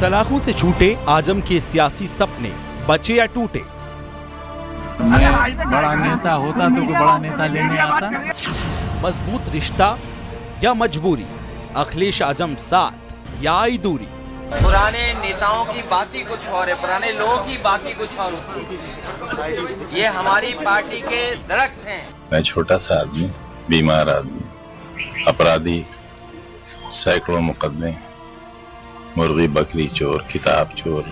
सलाखों से छूटे आजम के सियासी सपने, बचे या टूटे। मैं बड़ा नेता होता तो कोई बड़ा नेता लेने आता। मजबूत रिश्ता या मजबूरी, अखिलेश आजम साथ या आई दूरी। पुराने नेताओं की बात ही कुछ और है, पुराने लोगों की बात ही कुछ और होती है। ये हमारी पार्टी के दरख्त हैं। मैं छोटा सा आदमी, बीमार आदमी, अपराधी, सैकड़ों मुकदमे, मुर्गी बकरी चोर, किताब चोर।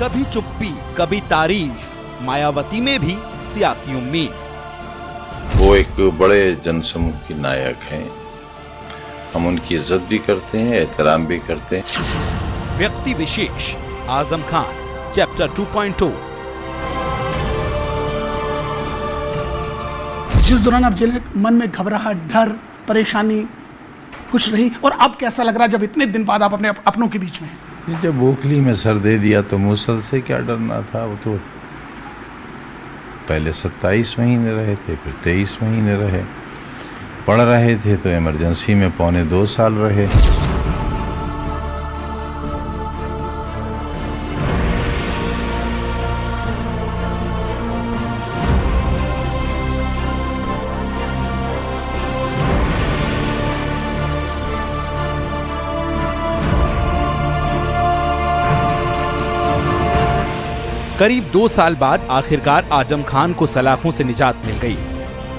कभी चुप्पी, कभी तारीफ, मायावती में भी सियासी उम्मीद। वो एक बड़े जनसमूह की नायक हैं। हम उनकी इज्जत भी करते हैं, एहतराम भी करते हैं। व्यक्ति विशेष आजम खान, चैप्टर 2.0। जिस दौरान आप जेल में मन में घबराहट, डर, परेशानी कुछ रही, और अब कैसा लग रहा है जब इतने दिन बाद आप अपने अपनों के बीच में हैं? जब ओखली में सर दे दिया तो मूसल से क्या डरना था। वो तो पहले 27 महीने रहे थे, फिर 23 महीने रहे। पढ़ रहे थे तो इमरजेंसी में 2.25 साल रहे। करीब 2 साल बाद आखिरकार आजम खान को सलाखों से निजात मिल गई।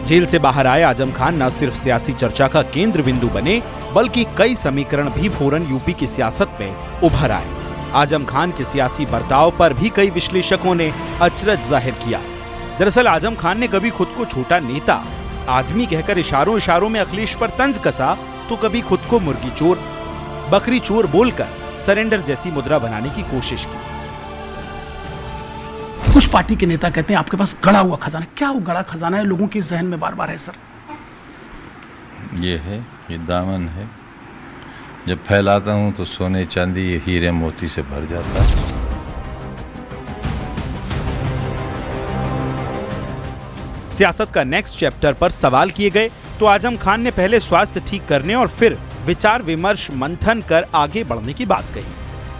जेल से बाहर आए आजम खान न सिर्फ सियासी चर्चा का केंद्र बिंदु बने, बल्कि कई समीकरण भी फौरन यूपी की सियासत में उभर आए। आजम खान के सियासी बर्ताव पर भी कई विश्लेषकों ने अचरज जाहिर किया। दरअसल आजम खान ने कभी खुद को छोटा नेता, आदमी कहकर इशारों इशारों में अखिलेश पर तंज कसा, तो कभी खुद को मुर्गी चोर, बकरी चोर बोलकर सरेंडर जैसी मुद्रा बनाने की कोशिश की। कुछ पार्टी के नेता कहते हैं आपके पास गड़ा हुआ खजाना। क्या वो गड़ा खजाना है लोगों के जहन में बार बार है सर? ये दामन है। जब फैलाता हूं तो सोने चांदी हीरे मोती से भर जाता है। सियासत का नेक्स्ट चैप्टर पर सवाल किए गए तो आजम खान ने पहले स्वास्थ्य ठीक करने और फिर विचार विमर्श मंथन कर आगे बढ़ने की बात कही,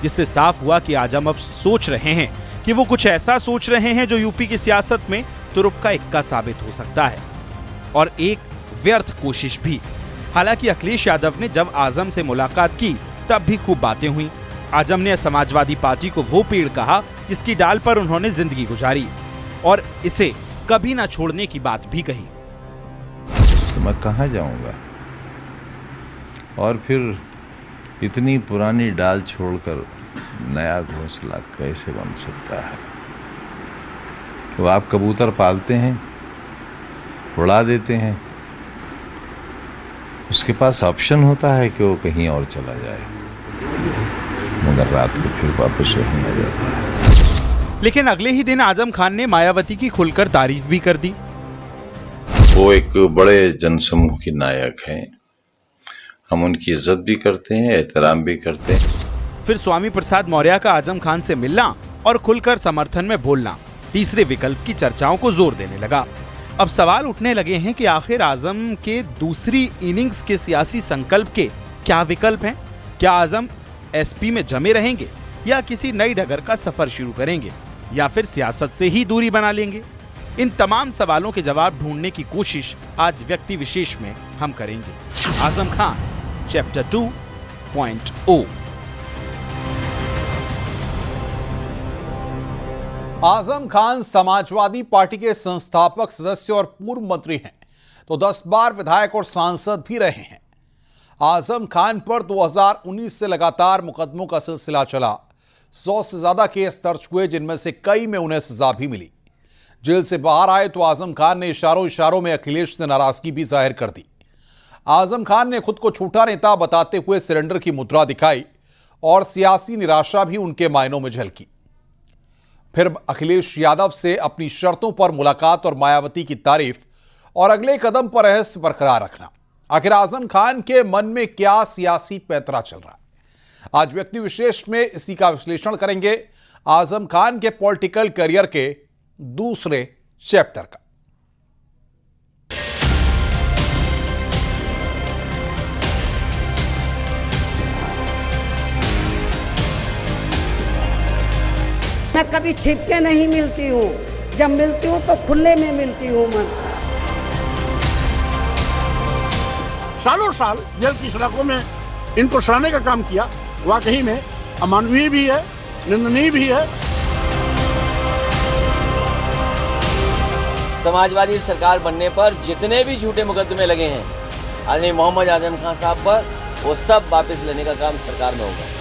जिससे साफ हुआ कि आजम अब सोच रहे हैं कि वो कुछ ऐसा सोच रहे हैं जो यूपी की सियासत में तुरुप का इक्का साबित हो सकता है, और एक व्यर्थ कोशिश भी। हालांकि अखिलेश यादव ने जब आजम से मुलाकात की तब भी खूब बातें हुई। आजम ने समाजवादी पार्टी को वो पेड़ कहा जिसकी डाल पर उन्होंने जिंदगी गुजारी, और इसे कभी ना छोड़ने की बात भी कही। तो मैं कहाँ जाऊंगा, और फिर इतनी पुरानी डाल छोड़कर नया घोंसला कैसे बन सकता है। तो आप कबूतर पालते हैं, उड़ा देते हैं, उसके पास ऑप्शन होता है कि वो कहीं और चला जाए, मगर रात को फिर वापस वहीं आ जाता है। लेकिन अगले ही दिन आजम खान ने मायावती की खुलकर तारीफ भी कर दी। वो एक बड़े जनसमूह की नायक हैं। हम उनकी इज्जत भी करते हैं, एहतराम भी करते हैं। फिर स्वामी प्रसाद मौर्य का आजम खान से मिलना और खुलकर समर्थन में बोलना तीसरे विकल्प की चर्चाओं को जोर देने लगा। अब सवाल उठने लगे हैं कि आखिर आजम के दूसरी इनिंग्स के सियासी संकल्प के क्या विकल्प हैं? क्या आजम एसपी में जमे रहेंगे, या किसी नई डगर का सफर शुरू करेंगे, या फिर सियासत से ही दूरी बना लेंगे? इन तमाम सवालों के जवाब ढूंढने की कोशिश आज व्यक्ति विशेष में हम करेंगे। आजम खान, चैप्टर 2.0। आजम खान समाजवादी पार्टी के संस्थापक सदस्य और पूर्व मंत्री हैं, तो 10 बार विधायक और सांसद भी रहे हैं। आजम खान पर 2019 से लगातार मुकदमों का सिलसिला चला। 100 से ज्यादा केस दर्ज हुए, जिनमें से कई में उन्हें सजा भी मिली। जेल से बाहर आए तो आजम खान ने इशारों इशारों में अखिलेश से नाराजगी भी जाहिर कर दी। आजम खान ने खुद को छोटा नेता बताते हुए सरेंडर की मुद्रा दिखाई, और सियासी निराशा भी उनके मायनों में झलकी। फिर अखिलेश यादव से अपनी शर्तों पर मुलाकात और मायावती की तारीफ, और अगले कदम पर रहस्य बरकरार रखना। आखिर आजम खान के मन में क्या सियासी पैंतरा चल रहा है? आज व्यक्ति विशेष में इसी का विश्लेषण करेंगे, आजम खान के पॉलिटिकल करियर के दूसरे चैप्टर का। मैं कभी छिप के नहीं मिलती हूँ, जब मिलती हूँ तो खुले में मिलती हूँ मैं। सालों साल जेल की सलाखों में इनको सड़ाने का काम किया, वाकई में अमानवीय भी है, निंदनीय भी है। समाजवादी सरकार बनने पर जितने भी झूठे मुकदमे लगे हैं आदरणीय मोहम्मद आजम खान साहब पर, वो सब वापस लेने का काम सरकार में होगा।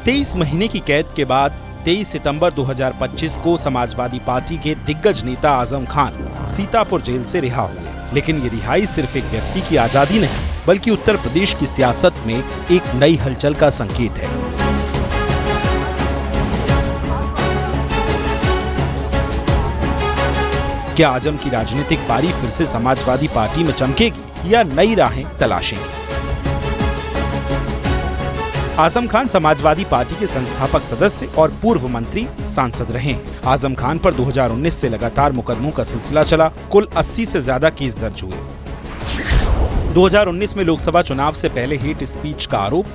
23 महीने की कैद के बाद 23 सितंबर 2025 को समाजवादी पार्टी के दिग्गज नेता आजम खान सीतापुर जेल से रिहा हुए। लेकिन ये रिहाई सिर्फ एक व्यक्ति की आजादी नहीं, बल्कि उत्तर प्रदेश की सियासत में एक नई हलचल का संकेत है। क्या आजम की राजनीतिक पारी फिर से समाजवादी पार्टी में चमकेगी या नई राहें तलाशेंगी? आजम खान समाजवादी पार्टी के संस्थापक सदस्य और पूर्व मंत्री सांसद रहे हैं। आजम खान पर 2019 से लगातार मुकदमों का सिलसिला चला। कुल 80 से ज्यादा केस दर्ज हुए। 2019 में लोकसभा चुनाव से पहले हेट स्पीच का आरोप,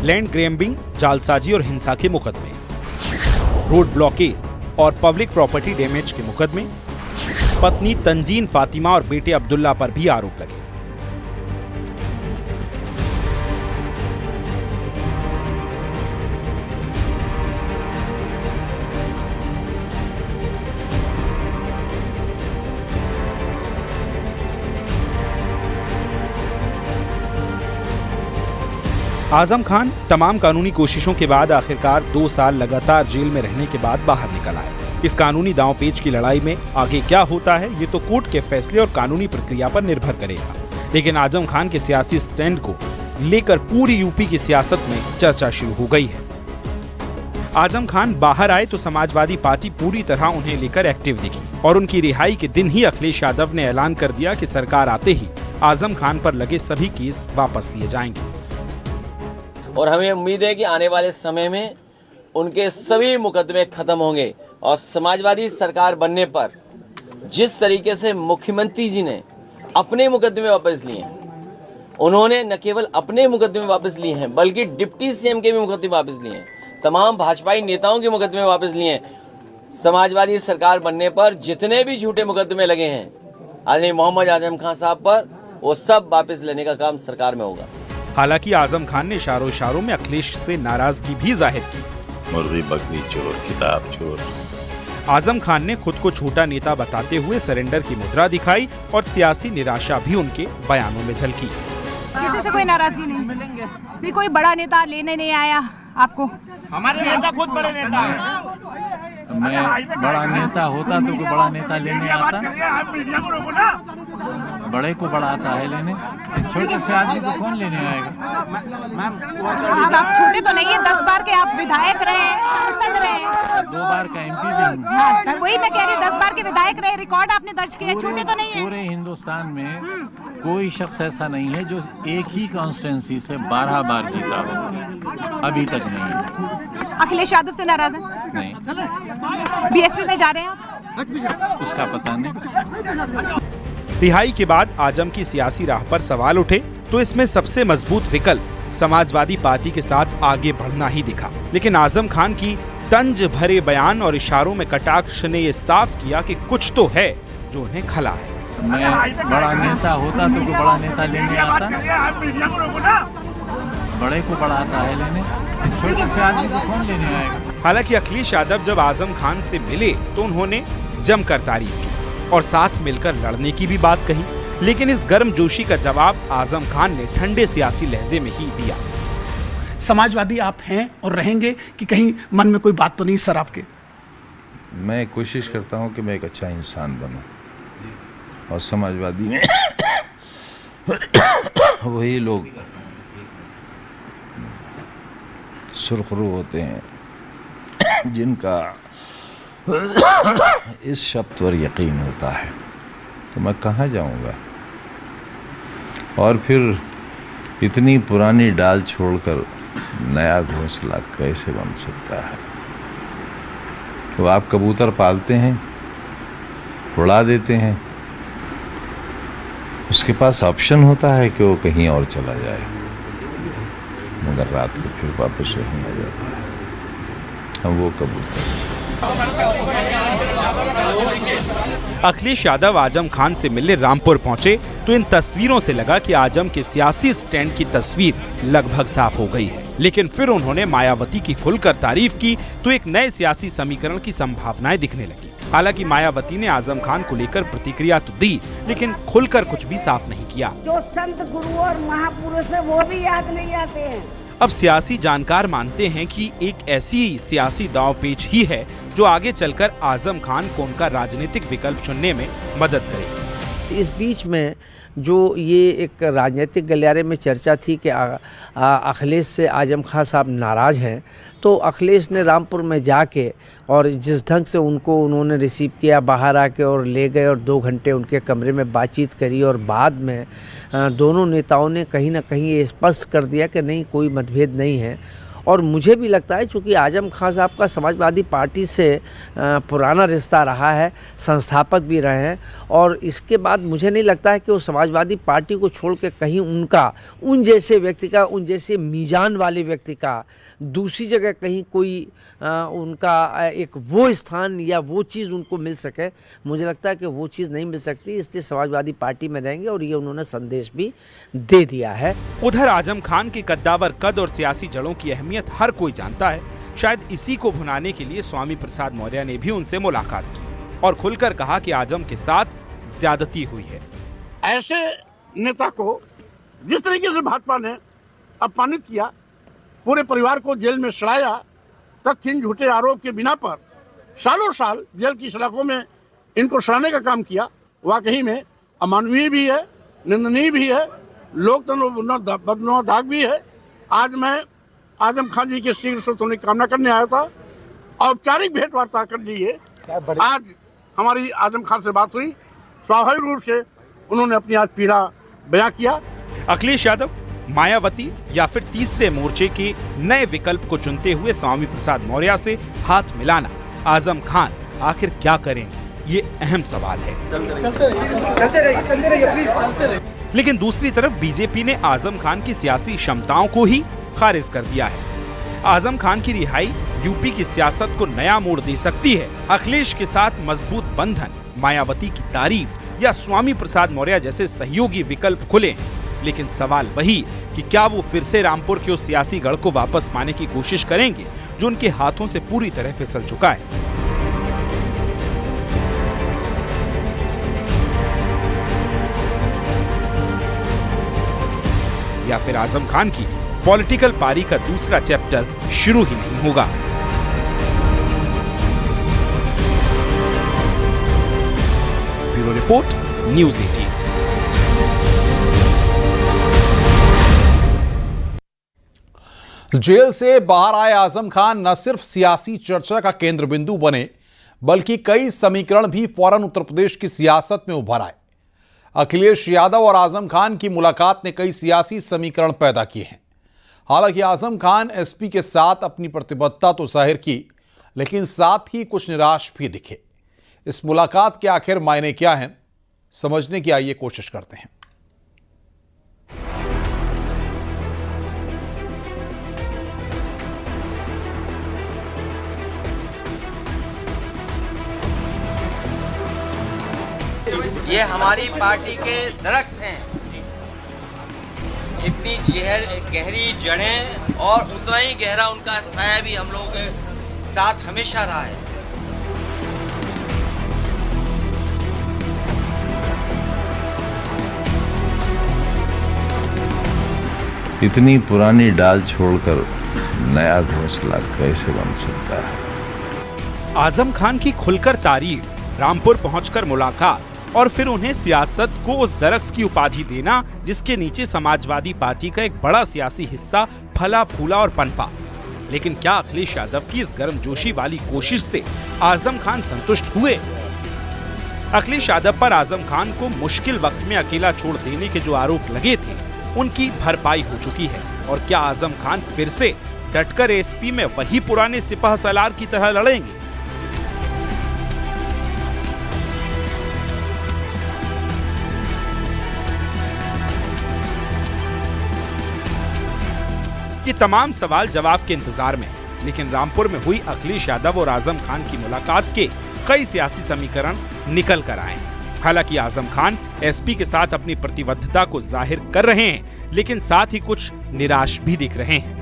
लैंड ग्रैबिंग, जालसाजी और हिंसा के मुकदमे, रोड ब्लॉकेज और पब्लिक प्रॉपर्टी डैमेज के मुकदमे, पत्नी तंजीन फातिमा और बेटे अब्दुल्ला पर भी आरोप लगे। आजम खान तमाम कानूनी कोशिशों के बाद आखिरकार 2 साल लगातार जेल में रहने के बाद बाहर निकल आए। इस कानूनी दांवपेच की लड़ाई में आगे क्या होता है, ये तो कोर्ट के फैसले और कानूनी प्रक्रिया पर निर्भर करेगा। लेकिन आजम खान के सियासी स्टैंड को लेकर पूरी यूपी की सियासत में चर्चा शुरू हो गई है। आजम खान बाहर आए तो समाजवादी पार्टी पूरी तरह उन्हें लेकर एक्टिव दिखी और उनकी रिहाई के दिन ही अखिलेश यादव ने ऐलान कर दिया कि सरकार आते ही आजम खान पर लगे सभी केस वापस लिए जाएंगे। और हमें उम्मीद है कि आने वाले समय में उनके सभी मुकदमे खत्म होंगे और समाजवादी सरकार बनने पर जिस तरीके से मुख्यमंत्री जी ने अपने मुकदमे वापस लिए हैं, उन्होंने न केवल अपने मुकदमे वापस लिए हैं बल्कि डिप्टी सीएम के भी मुकदमे वापस लिए हैं, तमाम भाजपाई नेताओं के मुकदमे वापस लिए हैं। समाजवादी सरकार बनने पर जितने भी झूठे मुकदमे लगे हैं आदरणीय मोहम्मद आजम खान साहब पर, वो सब वापस लेने का काम सरकार में होगा। हालांकि आजम खान ने इशारों में अखिलेश से नाराजगी भी जाहिर की। मुर्गी बकरी चोर, किताब चोर। आजम खान ने खुद को छोटा नेता बताते हुए सरेंडर की मुद्रा दिखाई और सियासी निराशा भी उनके बयानों में झलकी। किसी से कोई नाराजगी नहीं, कोई बड़ा नेता लेने नहीं आया आपको। हमारे नेता खुद बड़े नेता हैं। मैं बड़ा नेता होता तो कोई बड़ा नेता लेने आता, बड़े को बड़ा आता है लेने, छोटे से आदमी को कौन लेने आएगा? आप छोटे तो नहीं है, 10 बार के आप विधायक रहे, सांसद रहे, 2 बार का एमपी भी हूँ। वही मैं कह रही हूँ, 10 बार के विधायक रहे, रिकॉर्ड आपने दर्ज किया, छोटे तो नहीं है। पूरे हिंदुस्तान में कोई शख्स ऐसा नहीं है जो एक ही कॉन्स्टिट्यूंसी से 12 बार जीता हो, अभी तक नहीं है। अखिलेश यादव से नाराज हैं? नहीं। बीएसपी में जा रहे हैं आप? उसका पता नहीं। रिहाई के बाद आजम की सियासी राह पर सवाल उठे तो इसमें सबसे मजबूत विकल्प समाजवादी पार्टी के साथ आगे बढ़ना ही दिखा। लेकिन आजम खान की तंज भरे बयान और इशारों में कटाक्ष ने ये साफ किया कि कुछ तो है जो उन्हें खला है। मैं बड़ा नेता होता तो कोई बड़ा नेता लेने आता, बड़े को बड़ा आता है लेने, छोटे से आदमी को कौन लेने आएगा? हालांकि अखिलेश यादव जब आजम खान से मिले तो उन्होंने जमकर तारीफ की और साथ मिलकर लड़ने की भी बात कही। लेकिन इस गर्मजोशी का जवाब आजम खान ने ठंडे सियासी लहजे में ही दिया। समाजवादी आप हैं और रहेंगे कि कहीं मन में कोई बात तो नहीं सर आपके? मैं कोशिश करता हूँ कि मैं एक अच्छा इंसान बनूं और समाजवादी में वही लोग सुरखरू होते हैं जिनका इस शब्द पर यकीन होता है, तो मैं कहाँ जाऊँगा? और फिर इतनी पुरानी डाल छोड़कर नया घोंसला कैसे बन सकता है? तो आप कबूतर पालते हैं, उड़ा देते हैं, उसके पास ऑप्शन होता है कि वो कहीं और चला जाए, मगर रात को फिर वापस वहीं आ जाता है। हम वो कबूल करें। अखिलेश यादव आजम खान से मिलने रामपुर पहुंचे तो इन तस्वीरों से लगा कि आजम के सियासी स्टैंड की तस्वीर लगभग साफ हो गई है। लेकिन फिर उन्होंने मायावती की खुलकर तारीफ की तो एक नए सियासी समीकरण की संभावनाएं दिखने लगी। हालांकि मायावती ने आजम खान को लेकर प्रतिक्रिया तो दी, लेकिन खुलकर कुछ भी साफ नहीं किया। जो संत गुरु और महापुरुष है वो भी याद नहीं आते हैं। अब सियासी जानकार मानते हैं कि एक ऐसी सियासी दांवपेच ही है जो आगे चलकर आजम खान को उनका राजनीतिक विकल्प चुनने में मदद करेगी। इस बीच में जो ये एक राजनीतिक गलियारे में चर्चा थी कि अखिलेश से आजम खान साहब नाराज़ हैं, तो अखिलेश ने रामपुर में जाके और जिस ढंग से उनको उन्होंने रिसीव किया, बाहर आके और ले गए और 2 घंटे उनके कमरे में बातचीत करी और बाद में दोनों नेताओं ने कहीं ना कहीं ये स्पष्ट कर दिया कि नहीं, कोई मतभेद नहीं है। और मुझे भी लगता है चूँकि आजम खान साहब का समाजवादी पार्टी से पुराना रिश्ता रहा है, संस्थापक भी रहे हैं, और इसके बाद मुझे नहीं लगता है कि वो समाजवादी पार्टी को छोड़ के कहीं उन जैसे व्यक्ति का, उन जैसे मीजान वाले व्यक्ति का दूसरी जगह कहीं कोई उनका एक वो स्थान या वो चीज़ उनको मिल सके। मुझे लगता है कि वो चीज़ नहीं मिल सकती, इसलिए समाजवादी पार्टी में रहेंगे और ये उन्होंने संदेश भी दे दिया है। उधर आजम खान के कद्दावर कद और सियासी जड़ों की अहमियत हर कोई जानता है। शायद इसी को भुनाने के लिए स्वामी प्रसाद मौर्य ने भी उनसे मुलाकात की और खुलकर कहा कि आजम के साथ ज्यादती हुई है। ऐसे नेता को जिस तरीके से भाजपा ने अपमानित किया, पूरे परिवार को जेल में सड़ाया, तथ्यहीन झूठे आरोप के बिना पर सालों साल जेल की सलाखों में इनको सड़ाने का काम किया, वाकई में अमानवीय भी है, निंदनीय भी है, लोकतंत्र बदनौदाग भी है। आज मैं आजम खान जी के शीघ्र स्वस्थ होने की कामना करने आया था। औपचारिक भेंट वार्ता कर लिए आज हमारी आजम खान से बात हुई। स्वाभाविक रूप से उन्होंने अपनी आज पीड़ा बयां किया। अखिलेश यादव, मायावती या फिर तीसरे मोर्चे के नए विकल्प को चुनते हुए स्वामी प्रसाद मौर्य से हाथ मिलाना आजम खान आखिर क्या करेंगे, ये अहम सवाल है। चलते रहिए प्लीज। लेकिन दूसरी तरफ बीजेपी ने आजम खान की सियासी क्षमताओं को ही खारिज कर दिया है। आजम खान की रिहाई यूपी की सियासत को नया मोड़ दे सकती है। अखिलेश के साथ मजबूत बंधन, मायावती की तारीफ या स्वामी प्रसाद मौर्य जैसे सहयोगी विकल्प खुले हैं, लेकिन सवाल वही कि क्या वो फिर से रामपुर के उस सियासी गढ़ को वापस पाने की कोशिश करेंगे जो उनके हाथों से पूरी तरह फिसल चुका है। या फिर आजम खान की पॉलिटिकल पारी का दूसरा चैप्टर शुरू ही नहीं होगा। Bureau report, news 18। जेल से बाहर आए आजम खान न सिर्फ सियासी चर्चा का केंद्र बिंदु बने, बल्कि कई समीकरण भी फौरन उत्तर प्रदेश की सियासत में उभर आए। अखिलेश यादव और आजम खान की मुलाकात ने कई सियासी समीकरण पैदा किए हैं। हालांकि आजम खान एसपी के साथ अपनी प्रतिबद्धता तो जाहिर की, लेकिन साथ ही कुछ निराश भी दिखे। इस मुलाकात के आखिर मायने क्या हैं, समझने की आइए कोशिश करते हैं। ये हमारी पार्टी के दरख्त हैं, इतनी गहरी जड़ें और उतना ही गहरा उनका साया भी हम लोगों के साथ हमेशा रहा है। इतनी पुरानी डाल छोड़कर नया घोंसला कैसे बन सकता है? आजम खान की खुलकर तारीफ, रामपुर पहुंचकर मुलाकात और फिर उन्हें सियासत को उस दरख्त की उपाधि देना जिसके नीचे समाजवादी पार्टी का एक बड़ा सियासी हिस्सा फला फूला और पनपा। लेकिन क्या अखिलेश यादव की इस गर्मजोशी वाली कोशिश से आजम खान संतुष्ट हुए? अखिलेश यादव पर आजम खान को मुश्किल वक्त में अकेला छोड़ देने के जो आरोप लगे थे, उनकी भरपाई हो चुकी है। और क्या आजम खान फिर से डटकर एसपी में वही पुराने सिपाह सलार की तरह लड़ेंगे? ये तमाम सवाल जवाब के इंतजार में। लेकिन रामपुर में हुई अखिलेश यादव और आजम खान की मुलाकात के कई सियासी समीकरण निकल कर आए। हालांकि आजम खान एसपी के साथ अपनी प्रतिबद्धता को जाहिर कर रहे हैं, लेकिन साथ ही कुछ निराश भी दिख रहे हैं।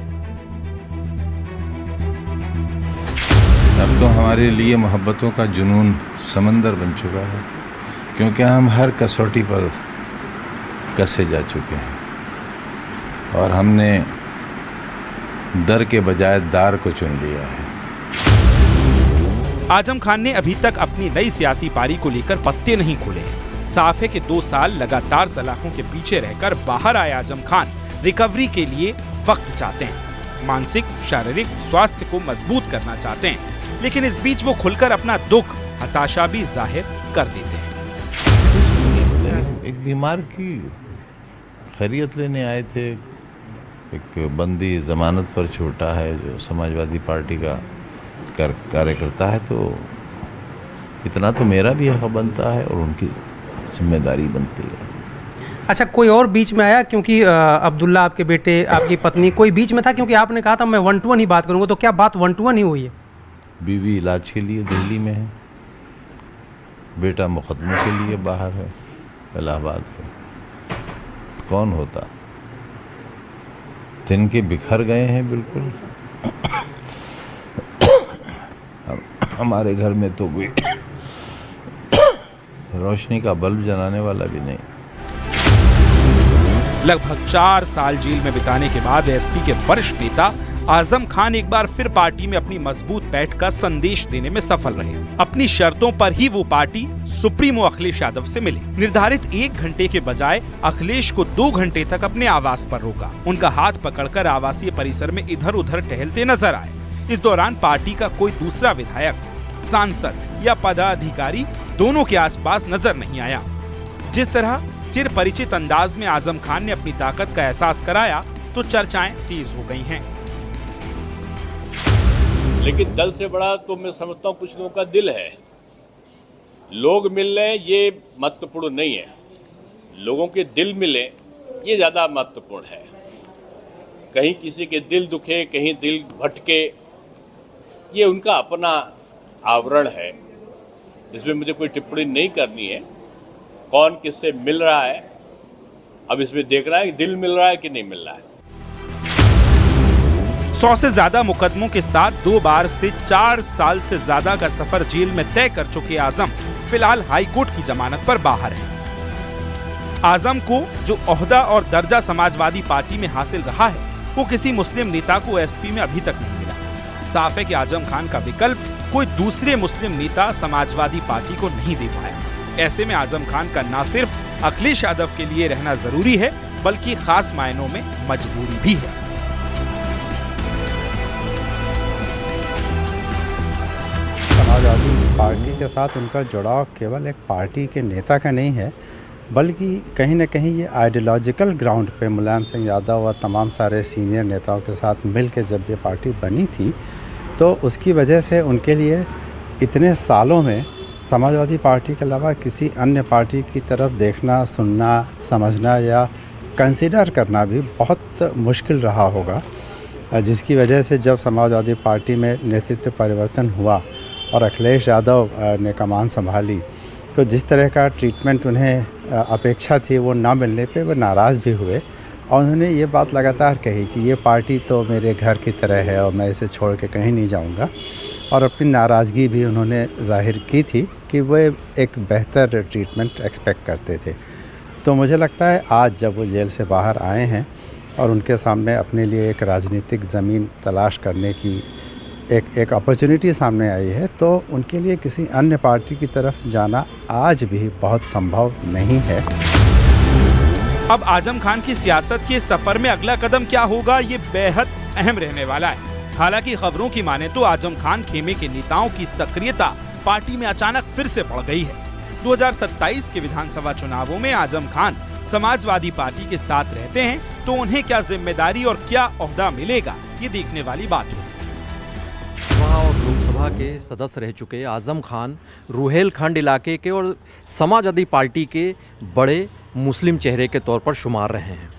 अब तो हमारे लिए मोहब्बतों का जुनून समंदर बन चुका है, क्योंकि हम हर कसौटी पर कसे जा चुके हैं और हमने दर के बजाय दार को चुन लिया है। आजम खान ने अभी तक अपनी नई सियासी पारी को लेकर पत्ते नहीं खोले। साफ है कि 2 साल लगातार सलाखों के पीछे रहकर बाहर आए आजम खान रिकवरी के लिए वक्त चाहते हैं, मानसिक शारीरिक स्वास्थ्य को मजबूत करना चाहते हैं, लेकिन इस बीच वो खुलकर अपना दुख हताशा भी जाहिर कर देते हैं। एक बीमार की खैरियत लेने आए थे। एक बंदी जमानत पर छूटा है जो समाजवादी पार्टी का कार्यकर्ता है, तो इतना तो मेरा भी हक बनता है और उनकी जिम्मेदारी बनती है। अच्छा, कोई और बीच में आया? क्योंकि अब्दुल्ला आपके बेटे, आपकी पत्नी, कोई बीच में था? क्योंकि आपने कहा था मैं 1-to-1 ही बात करूंगा, तो क्या बात 1-to-1 ही हुई है? बीवी इलाज के लिए दिल्ली में है, बेटा मुकदमों के लिए बाहर है, इलाहाबाद है। कौन होता? तिनके बिखर गए हैं बिल्कुल। हमारे घर में तो कोई रोशनी का बल्ब जलाने वाला भी नहीं। लगभग 4 साल जेल में बिताने के बाद एसपी के वरिष्ठ नेता आजम खान एक बार फिर पार्टी में अपनी मजबूत पैठ का संदेश देने में सफल रहे। अपनी शर्तों पर ही वो पार्टी सुप्रीमो अखिलेश यादव से मिले। निर्धारित 1 घंटे के बजाय अखिलेश को 2 घंटे तक अपने आवास पर रोका। उनका हाथ पकड़कर आवासीय परिसर में इधर उधर टहलते नजर आए। इस दौरान पार्टी का कोई दूसरा विधायक, सांसद या पदाधिकारी दोनों के आसपास नजर नहीं आया। जिस तरह चिर परिचित अंदाज में आजम खान ने अपनी ताकत का एहसास कराया तो चर्चाएं तेज हो गई हैं। लेकिन दल से बड़ा तो मैं समझता हूँ कुछ लोगों का दिल है। लोग मिल रहे ये महत्वपूर्ण नहीं है, लोगों के दिल मिले ये ज़्यादा महत्वपूर्ण है। कहीं किसी के दिल दुखे, कहीं दिल भटके, ये उनका अपना आवरण है। इसमें मुझे कोई टिप्पणी नहीं करनी है। कौन किससे मिल रहा है, अब इसमें देखना है कि दिल मिल रहा है कि नहीं मिल रहा है। 100 से ज्यादा मुकदमों के साथ 2 बार से 4 साल से ज्यादा का सफर जेल में तय कर चुके आजम फिलहाल हाई कोर्ट की जमानत पर बाहर हैं। आजम को जो ओहदा और दर्जा समाजवादी पार्टी में हासिल रहा है, वो किसी मुस्लिम नेता को एसपी में अभी तक नहीं मिला। साफ है कि आजम खान का विकल्प कोई दूसरे मुस्लिम नेता समाजवादी पार्टी को नहीं दे पाया। ऐसे में आजम खान का न सिर्फ अखिलेश यादव के लिए रहना जरूरी है, बल्कि खास मायनों में मजबूरी भी है। समाजवादी पार्टी के साथ उनका जुड़ाव केवल एक पार्टी के नेता का नहीं है, बल्कि कहीं न कहीं ये आइडियोलॉजिकल ग्राउंड पे मुलायम सिंह यादव और तमाम सारे सीनियर नेताओं के साथ मिल के जब ये पार्टी बनी थी, तो उसकी वजह से उनके लिए इतने सालों में समाजवादी पार्टी के अलावा किसी अन्य पार्टी की तरफ देखना, सुनना, समझना या कंसीडर करना भी बहुत मुश्किल रहा होगा। जिसकी वजह से जब समाजवादी पार्टी में नेतृत्व परिवर्तन हुआ और अखिलेश यादव ने कमान संभाली, तो जिस तरह का ट्रीटमेंट उन्हें अपेक्षा थी वो ना मिलने पे वो नाराज़ भी हुए और उन्होंने ये बात लगातार कही कि ये पार्टी तो मेरे घर की तरह है और मैं इसे छोड़ के कहीं नहीं जाऊंगा। और अपनी नाराज़गी भी उन्होंने जाहिर की थी कि वो एक बेहतर ट्रीटमेंट एक्सपेक्ट करते थे। तो मुझे लगता है आज जब वो जेल से बाहर आए हैं और उनके सामने अपने लिए एक राजनीतिक ज़मीन तलाश करने की एक अपॉर्चुनिटी सामने आई है, तो उनके लिए किसी अन्य पार्टी की तरफ जाना आज भी बहुत संभव नहीं है। अब आजम खान की सियासत के सफर में अगला कदम क्या होगा, ये बेहद अहम रहने वाला है। हालांकि खबरों की माने तो आजम खान खेमे के नेताओं की सक्रियता पार्टी में अचानक फिर से बढ़ गई है। 2027 के विधानसभा चुनावों में आजम खान समाजवादी पार्टी के साथ रहते हैं तो उन्हें क्या जिम्मेदारी और क्या ओहदा मिलेगा, ये देखने वाली बात होगी। लोकसभा और लोकसभा के सदस्य रह चुके आजम खान रुहेलखंड इलाके के और समाजवादी पार्टी के बड़े मुस्लिम चेहरे के तौर पर शुमार रहे हैं,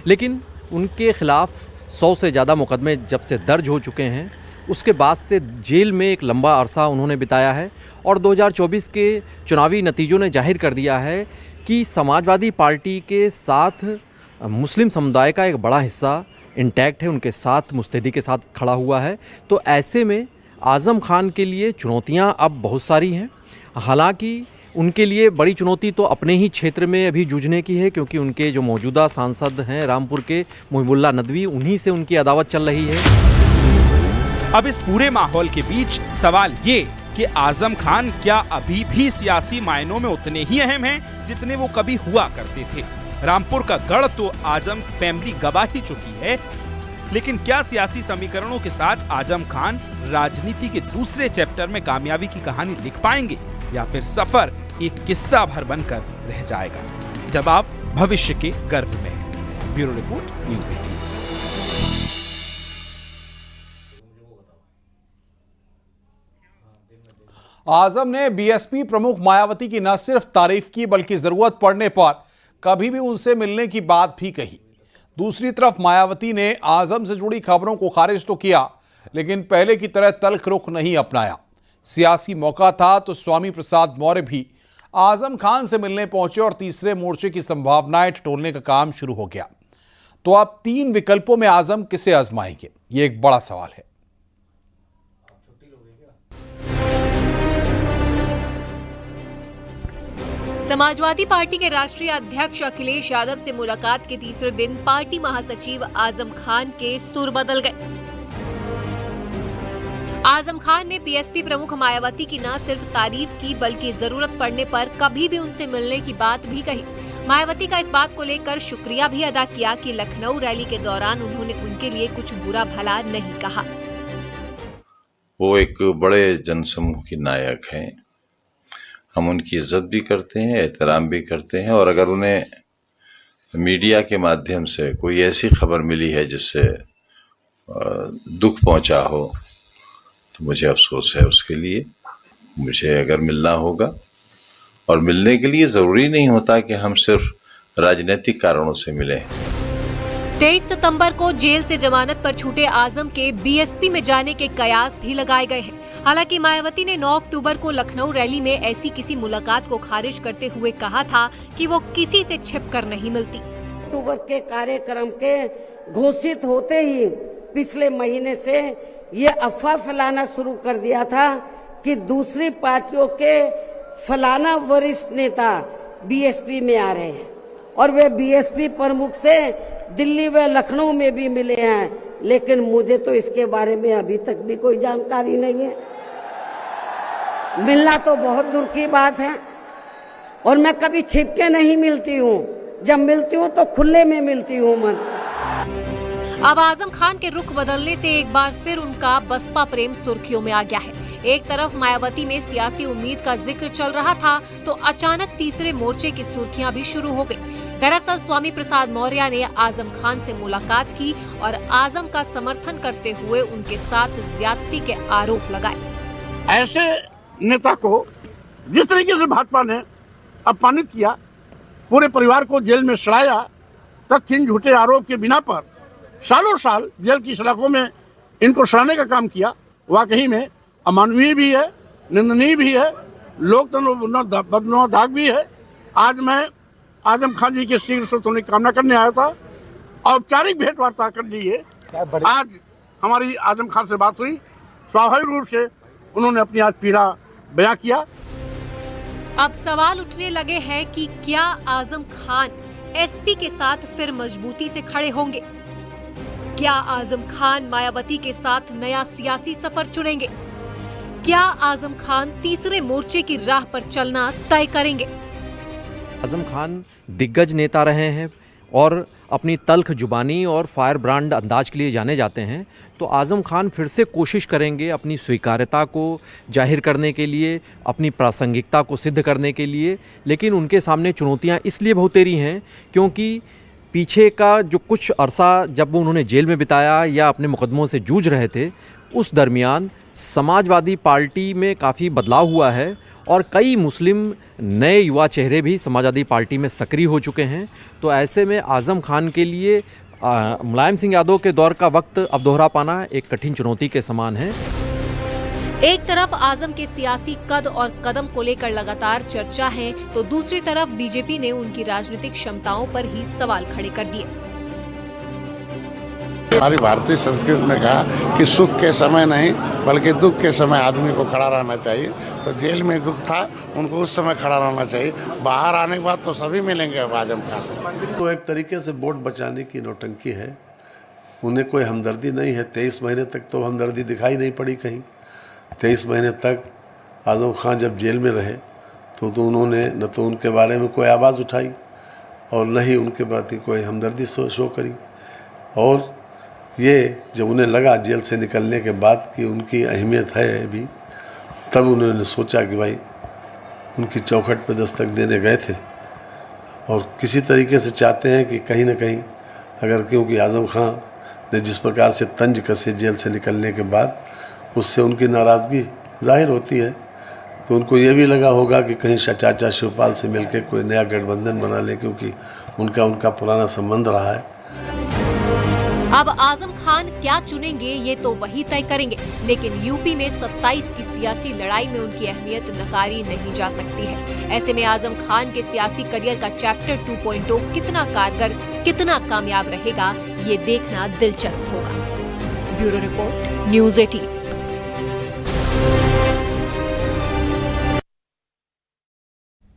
लेकिन उनके खिलाफ 100 से ज़्यादा मुकदमे जब से दर्ज हो चुके हैं, उसके बाद से जेल में एक लंबा अरसा उन्होंने बिताया है और 2024 के चुनावी नतीजों ने जाहिर कर दिया है कि समाजवादी पार्टी के साथ मुस्लिम समुदाय का एक बड़ा हिस्सा इंटैक्ट है, उनके साथ मुस्तैदी के साथ खड़ा हुआ है। तो ऐसे में आज़म खान के लिए चुनौतियां अब बहुत सारी हैं। हालांकि उनके लिए बड़ी चुनौती तो अपने ही क्षेत्र में अभी जूझने की है, क्योंकि उनके जो मौजूदा सांसद हैं रामपुर के मुहिबुल्लाह नदवी, उन्हीं से उनकी अदावत चल रही है। अब इस पूरे माहौल के बीच सवाल ये कि आजम खान क्या अभी भी सियासी मायनों में उतने ही अहम हैं जितने वो कभी हुआ करते थे। रामपुर का गढ़ तो आजम फैमिली गवा ही चुकी है, लेकिन क्या सियासी समीकरणों के साथ आजम खान राजनीति के दूसरे चैप्टर में कामयाबी की कहानी लिख पाएंगे या फिर सफर एक किस्सा भर बनकर रह जाएगा? जवाब भविष्य के गर्भ में है। Bureau report, news 18। आजम ने बीएसपी प्रमुख मायावती की न सिर्फ तारीफ की बल्कि जरूरत पड़ने पर कभी भी उनसे मिलने की बात भी कही। दूसरी तरफ मायावती ने आजम से जुड़ी खबरों को खारिज तो किया, लेकिन पहले की तरह तल्ख रुख नहीं अपनाया। सियासी मौका था तो स्वामी प्रसाद मौर्य भी आजम खान से मिलने पहुंचे और तीसरे मोर्चे की संभावनाएं टटोलने का काम शुरू हो गया। तो अब 3 विकल्पों में आजम किसे आजमाएंगे, ये एक बड़ा सवाल है। समाजवादी पार्टी के राष्ट्रीय अध्यक्ष अखिलेश यादव से मुलाकात के तीसरे दिन पार्टी महासचिव आजम खान के सुर बदल गए। आजम खान ने बीएसपी प्रमुख मायावती की न सिर्फ तारीफ की बल्कि जरूरत पड़ने पर कभी भी उनसे मिलने की बात भी कही। मायावती का इस बात को लेकर शुक्रिया भी अदा किया कि लखनऊ रैली के दौरान उन्होंने उनके लिए कुछ बुरा भला नहीं कहा। वो एक बड़े जनसमूह की नायक हैं, हम उनकी इज्जत भी करते हैं, एहतराम भी करते हैं, और अगर उन्हें मीडिया के माध्यम से कोई ऐसी खबर मिली है जिससे दुख पहुंचा हो तो मुझे अफसोस है उसके लिए। मुझे अगर मिलना होगा, और मिलने के लिए ज़रूरी नहीं होता कि हम सिर्फ राजनीतिक कारणों से मिलें। 23 सितंबर को जेल से जमानत पर छूटे आजम के बीएसपी में जाने के कयास भी लगाए गए हैं। हालांकि मायावती ने 9 अक्टूबर को लखनऊ रैली में ऐसी किसी मुलाकात को खारिज करते हुए कहा था कि वो किसी से छिपकर नहीं मिलती। अक्टूबर के कार्यक्रम के घोषित होते ही पिछले महीने से ये अफवाह फैलाना शुरू कर दिया था कि दूसरी पार्टियों के फलाना वरिष्ठ नेता बीएसपी में आ रहे हैं, और वे बीएसपी प्रमुख से दिल्ली व लखनऊ में भी मिले हैं, लेकिन मुझे तो इसके बारे में अभी तक भी कोई जानकारी नहीं है। मिलना तो बहुत दूर की बात है, और मैं कभी छिप के नहीं मिलती हूँ, जब मिलती हूँ तो खुले में मिलती हूँ। अब आजम खान के रुख बदलने से एक बार फिर उनका बसपा प्रेम सुर्खियों में आ गया है। एक तरफ मायावती में सियासी उम्मीद का जिक्र चल रहा था तो अचानक तीसरे मोर्चे की सुर्खियां भी शुरू हो गई। दरअसल स्वामी प्रसाद मौर्य ने आजम खान से मुलाकात की और आजम का समर्थन करते हुए उनके साथ ज्यादती के आरोप लगाए। ऐसे नेता को जिस तरीके से भाजपा ने अपमानित किया, पूरे परिवार को जेल में सड़ाया, तथ्यहीन झूठे आरोप के बिना पर सालों साल जेल की सलाखों में इनको सड़ाने का काम किया, वाकई में अमानवीय भी है, निंदनीय भी है, लोकतंत्र बदनौदाग भी है। आज मैं आजम खान जी के शीघ्र स्वस्थ होने की कामना करने आया था। औपचारिक भेंट वार्ता कर लिए आज हमारी आजम खान से बात हुई। स्वाभाविक रूप से उन्होंने अपनी आज पीड़ा बयां किया। अब सवाल उठने लगे हैं कि क्या आजम खान एसपी के साथ फिर मजबूती से खड़े होंगे? क्या आजम खान मायावती के साथ नया सियासी सफर चुनेंगे? क्या आजम खान तीसरे मोर्चे की राह पर चलना तय करेंगे? आजम खान दिग्गज नेता रहे हैं और अपनी तल्ख जुबानी और फायर ब्रांड अंदाज के लिए जाने जाते हैं, तो आजम खान फिर से कोशिश करेंगे अपनी स्वीकार्यता को जाहिर करने के लिए, अपनी प्रासंगिकता को सिद्ध करने के लिए। लेकिन उनके सामने चुनौतियां इसलिए बहुतेरी हैं क्योंकि पीछे का जो कुछ अरसा जब उन्होंने जेल में बिताया या अपने मुकदमों से जूझ रहे थे, उस दरमियान समाजवादी पार्टी में काफ़ी बदलाव हुआ है और कई मुस्लिम नए युवा चेहरे भी समाजवादी पार्टी में सक्रिय हो चुके हैं। तो ऐसे में आजम खान के लिए मुलायम सिंह यादव के दौर का वक्त अब दोहरा पाना एक कठिन चुनौती के समान है। एक तरफ आजम के सियासी कद और कदम को लेकर लगातार चर्चा है, तो दूसरी तरफ बीजेपी ने उनकी राजनीतिक क्षमताओं पर ही सवाल खड़े कर दिए। हमारी भारतीय संस्कृति में कहा कि सुख के समय नहीं बल्कि दुख के समय आदमी को खड़ा रहना चाहिए। तो जेल में दुख था, उनको उस समय खड़ा रहना चाहिए। बाहर आने के बाद तो सभी मिलेंगे अब आजम खान से। तो एक तरीके से वोट बचाने की नौटंकी है, उन्हें कोई हमदर्दी नहीं है। 23 महीने तक तो हमदर्दी दिखाई नहीं पड़ी कहीं। 23 महीने तक आजम खान जब जेल में रहे तो उन्होंने न तो उनके बारे में कोई आवाज़ उठाई और न ही उनके प्रति कोई हमदर्दी शो करी। और ये जब उन्हें लगा जेल से निकलने के बाद कि उनकी अहमियत है अभी, तब उन्होंने सोचा कि भाई उनकी चौखट पर दस्तक देने गए थे और किसी तरीके से चाहते हैं कि कहीं ना कहीं अगर, क्योंकि आजम खान ने जिस प्रकार से तंज कसे जेल से निकलने के बाद, उससे उनकी नाराज़गी जाहिर होती है, तो उनको ये भी लगा होगा कि कहीं चाचा शिवपाल से मिलकर कोई नया गठबंधन बना ले, क्योंकि उनका पुराना संबंध रहा है। अब आजम खान क्या चुनेंगे ये तो वही तय करेंगे, लेकिन यूपी में 27 की सियासी लड़ाई में उनकी अहमियत नकारी नहीं जा सकती है। ऐसे में आजम खान के सियासी करियर का चैप्टर 2.0 कितना कारगर, कितना कामयाब रहेगा, ये देखना दिलचस्प होगा। Bureau report, news 18।